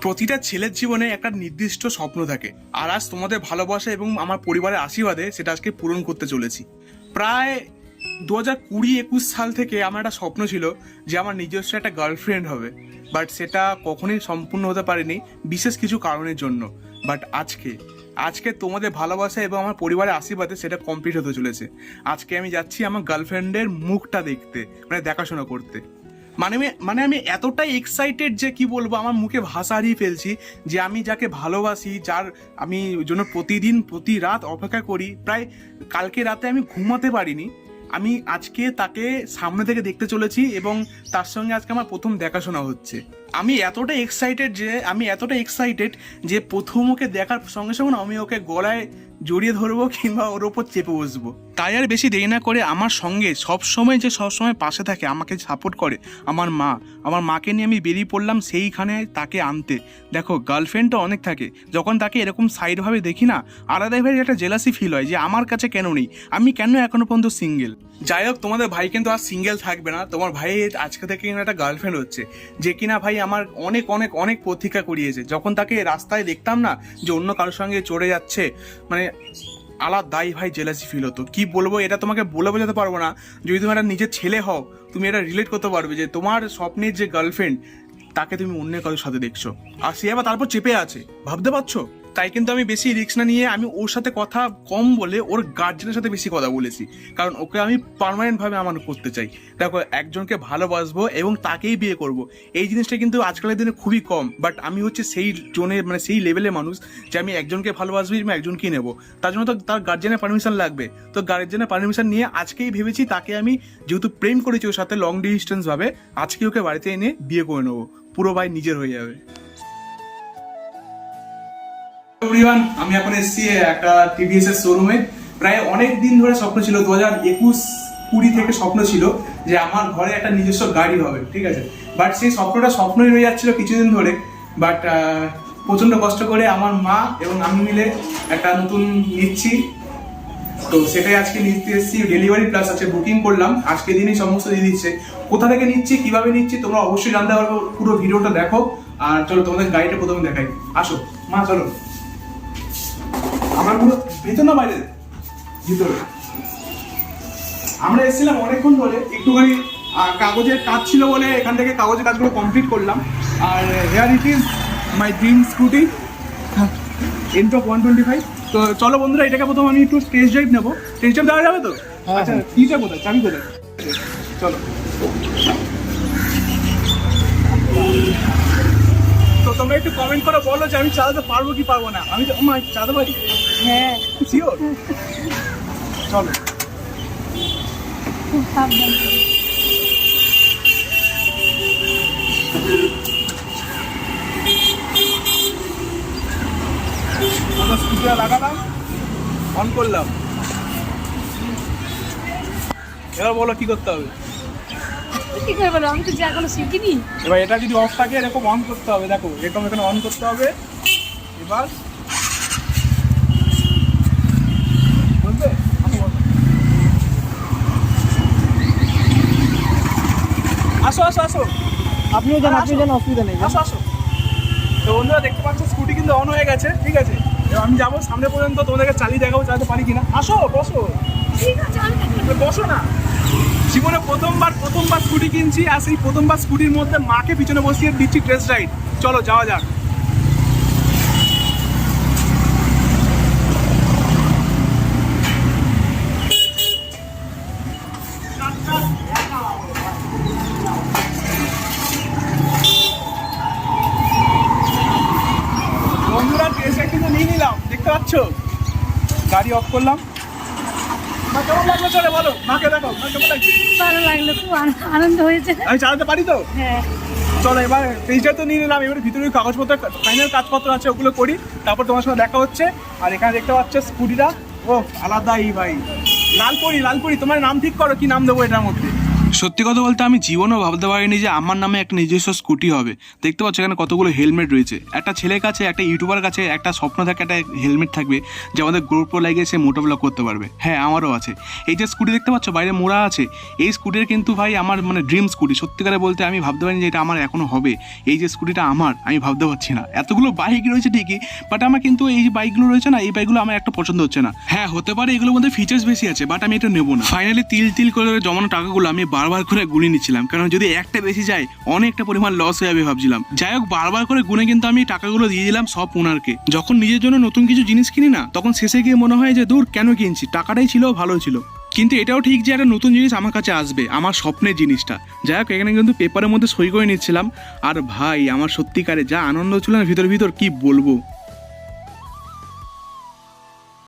প্রতিটা ছেলের জীবনে একটা নির্দিষ্ট স্বপ্ন থাকে, আর আজ তোমাদের ভালোবাসা এবং আমার পরিবারের আশীর্বাদে সেটা আজকে পূরণ করতে চলেছি। প্রায় 2020-21 সাল থেকে আমার একটা স্বপ্ন ছিল যে আমার নিজস্ব একটা গার্লফ্রেন্ড হবে, বাট সেটা কখনোই সম্পূর্ণ হতে পারেনি বিশেষ কিছু কারণের জন্য। বাট আজকে তোমাদের ভালোবাসা এবং আমার পরিবারের আশীর্বাদে সেটা কমপ্লিট হতে চলেছে। আজকে আমি যাচ্ছি আমার গার্লফ্রেন্ডের মুখটা দেখতে, মানে দেখাশোনা করতে। আমি এতটাই এক্সাইটেড যে কি বলবো, আমার মুখে ভাষা হারিয়ে ফেলছি যে আমি যাকে ভালোবাসি, যার আমি জন্য প্রতিদিন প্রতি রাত অপেক্ষা করি, প্রায় কালকে রাতে আমি ঘুমাতে পারিনি, আমি আজকে তাকে সামনে থেকে দেখতে চলেছি এবং তার সঙ্গে আজকে আমার প্রথম দেখাশোনা হচ্ছে। আমি এতটা এক্সাইটেড যে প্রথম ওকে দেখার সঙ্গে সঙ্গে আমি ওকে গলায় জড়িয়ে ধরবো কিংবা ওর ওপর চেপে বসবো। তাই আর বেশি দেরি না করে আমার সঙ্গে সবসময় পাশে থাকে, আমাকে সাপোর্ট করে আমার মাকে নিয়ে আমি বেরিয়ে পড়লাম সেইখানে তাকে আনতে। দেখো, গার্লফ্রেন্ড তো অনেক থাকে, যখন তাকে এরকম সাইডভাবে দেখি না, আলাদাভাবে একটা জেলাসি ফিল হয় যে আমার কাছে কেন নেই, আমি কেন এখনো পর্যন্ত সিঙ্গেল। যাই হোক, তোমাদের ভাই কিন্তু আর সিঙ্গেল থাকবে না। তোমার ভাই আজকে থেকে একটা গার্লফ্রেন্ড হচ্ছে, যে কিনা ভাই আমার অনেক অনেক অনেক প্রতীক্ষা করিয়েছে। যখন তাকে রাস্তায় দেখতাম না যে অন্য কারোর সঙ্গে চড়ে যাচ্ছে, মানে আলাদাই ভাই জেলাসি ফিল হতো। কি বলবো, এটা তোমাকে বলে বোঝাতে পারবো না। যদি তুমি একটা নিজের ছেলে হও, তুমি এটা রিলেট করতে পারবে যে তোমার স্বপ্নের যে গার্লফ্রেন্ড, তাকে তুমি অন্য কারোর সাথে দেখছো, আর সে আবার তারপর চেপে আছে, ভাবতে পারছো? তাই কিন্তু আমি বেশি রিস্ক না নিয়ে আমি ওর সাথে কথা কম বলে ওর গার্জেনের সাথে বেশি কথা বলেছি, কারণ ওকে আমি পার্মানেন্টভাবে আমার করতে চাই। দেখো, একজনকে ভালোবাসবো এবং তাকেই বিয়ে করব, এই জিনিসটা কিন্তু আজকালের দিনে খুবই কম। বাট আমি হচ্ছে সেই জোনের, মানে সেই লেভেলের মানুষ যে আমি একজনকে ভালোবাসবো, আমি একজনকেই নেবো। তার জন্য তো তার গার্জেনের পারমিশন লাগবে। তো গার্জেনের পারমিশন নিয়ে আজকেই ভেবেছি তাকে আমি, যেহেতু প্রেম করেছি ওর সাথে লং ডিস্টেন্স ভাবে, আজকে ওকে বাড়িতে এনে বিয়ে করে নেবো, পুরো ভাই নিজের হয়ে যাবে। আমি এখন এসেছি একটা টিভিএস এর শোরুমে। প্রায় অনেক দিন ধরে স্বপ্ন ছিল, 2021-20 থেকে স্বপ্ন ছিল যে আমার ঘরে একটা নিজস্ব গাড়ি হবে, ঠিক আছে। বাট সেই স্বপ্নটা স্বপ্নই হয়ে যাচ্ছিল কিছুদিন ধরে। বাট প্রচন্ড কষ্ট করে আমার মা এবং আমি মিলে একটা নতুন নিচ্ছি, তো সেটাই আজকে নিতে এসেছি। ডেলিভারি প্লাস আছে, বুকিং করলাম, আজকে দিনই সমস্ত দিয়ে দিচ্ছে। কোথা থেকে নিচ্ছি, কিভাবে নিচ্ছি, তোমরা অবশ্যই জানতে পারবো। পুরো ভিডিওটা দেখো। আর চলো তোমাদের গাড়িটা প্রথমে দেখাই, আসো মা, চলো। আমার পুরো ভেতর না বাইরে, ভিতরে। আমরা এসেছিলাম অনেকক্ষণ ধরে, একটুখানি কাগজের কাজ ছিল বলে এখান থেকে কাগজের কাজগুলো কমপ্লিট করলাম। আর here it is my dream scooty Ntorq 125। তো চলো বন্ধুরা, এটাকে প্রথম আমি একটু টেস্ট ড্রাইভ নেবো। টেস্ট ড্রাইভ দেওয়া যাবে তো? আচ্ছা, কিটা কোথায়, চাবি কোথায়? চলো। তো তোমরা একটু কমেন্ট করে বলো যে আমি চালাতে পারবো কি পারবো না। আমি তো চালাতে পারি, হ্যাঁ শিওর। চলো। স্কুটিটা লাগালাম, অন করলাম। এবার বলো কি করতে হবে। কি করে বলো, আমি তো যা কোনো শিখিনি। এবার এটা যদি অফ থাকে এরকম অন করতে হবে, দেখো এরকম এখানে অন করতে হবে। এবার বুঝলে, আসো আসো আসো, আপনিও যান, অসুবিধা নেই। আসো আসো। তো বন্ধুরা দেখতে পাচ্ছ স্কুটি কিন্তু অন হয়ে গেছে, ঠিক আছে। এবার আমি যাবো সামনে পর্যন্ত, তোমাদেরকে চালিয়ে দেখাবো চালাতে পারি কিনা। আসো, বসো। ঠিক আছে, আমি বসো না। জীবনে প্রথমবার স্কুটি কিনছি, আর সেই প্রথমবার স্কুটির মধ্যে মাকে পিছনে বসিয়ে দিচ্ছি টেস্ট রাইড। চলো যাওয়া যাক। বন্ধুরা, টেস্ট রাইড কিন্তু নিয়ে নিলাম, দেখতে পাচ্ছ। গাড়ি অফ করলাম। মা কেমন লাগলো, চলে বলো, মাকে দেখো, মা কেমন লাগছে? ভালো লাগলো, খুব আনন্দ হয়েছে। আমি চালাতে পারি তো? হ্যাঁ। চলো, এবার টেস্ট রাইড তো নিয়ে নিলাম, এবার ভিতরে কাগজপত্র ফাইনাল কাজপত্র আছে, ওগুলো করি, তারপর তোমার সঙ্গে দেখা হচ্ছে। আর এখানে দেখতে পাচ্ছ স্কুটিটা, ও আলাদাই ভাই, লালপুরি। তোমার নাম ঠিক করো, কি নাম দেবো এটার মধ্যে। সত্যি কথা বলতে আমি জীবনেও ভাবতে পারিনি যে আমার নামে একটা নিজস্ব স্কুটি হবে। দেখতে পাচ্ছ এখানে কতগুলো হেলমেট রয়েছে। একটা ছেলের কাছে, একটা ইউটিউবার কাছে একটা স্বপ্ন থাকে একটা হেলমেট থাকবে যে আমাদের গ্রুপও লাগিয়ে সে মোটো ব্লগ করতে পারবে। হ্যাঁ, আমারও আছে। এই যে স্কুটি দেখতে পাচ্ছ বাইরে মোড়া আছে, এই স্কুটির কিন্তু ভাই আমার মানে ড্রিম স্কুটি। সত্যিকারে বলতে আমি ভাবতে পারিনি যে এটা আমার এখনো হবে। এই যে স্কুটিটা আমার, আমি ভাবতে পারছি না। এতগুলো বাইক রয়েছে ঠিকই, বাট আমার কিন্তু এই যে বাইকগুলো রয়েছে না, এই বাইকগুলো আমার একটা পছন্দ হচ্ছে না। হ্যাঁ, হতে পারে এগুলোর মধ্যে ফিচার্স বেশি আছে, বাট আমি এটা নেবো না। ফাইনালি তিল তিল করে জমানো টাকাগুলো আমি বারবার করে গুনে নিচ্ছিলাম, কারণ যদি একটা বেশি যায় অনেকটা পরিমাণ লস হয়ে যাবে ভাবছিলাম। যাই হোক, বারবার করে গুনে কিন্তু আমি টাকাগুলো দিয়ে দিলাম সব ওনারকে। যখন নিজের জন্য নতুন কিছু জিনিস কিনি না, তখন শেষে গিয়ে মনে হয় যে দূর কেন কিনছি, টাকাটাই ছিল ভালো ছিল। কিন্তু এটাও ঠিক যে একটা নতুন জিনিস আমার কাছে আসবে, আমার স্বপ্নের জিনিসটা। যাই হোক, এখানে কিন্তু পেপারের মধ্যে সই করে নিচ্ছিলাম। আর ভাই আমার সত্যিকারে যা আনন্দ ছিল না ভিতর কি বলবো।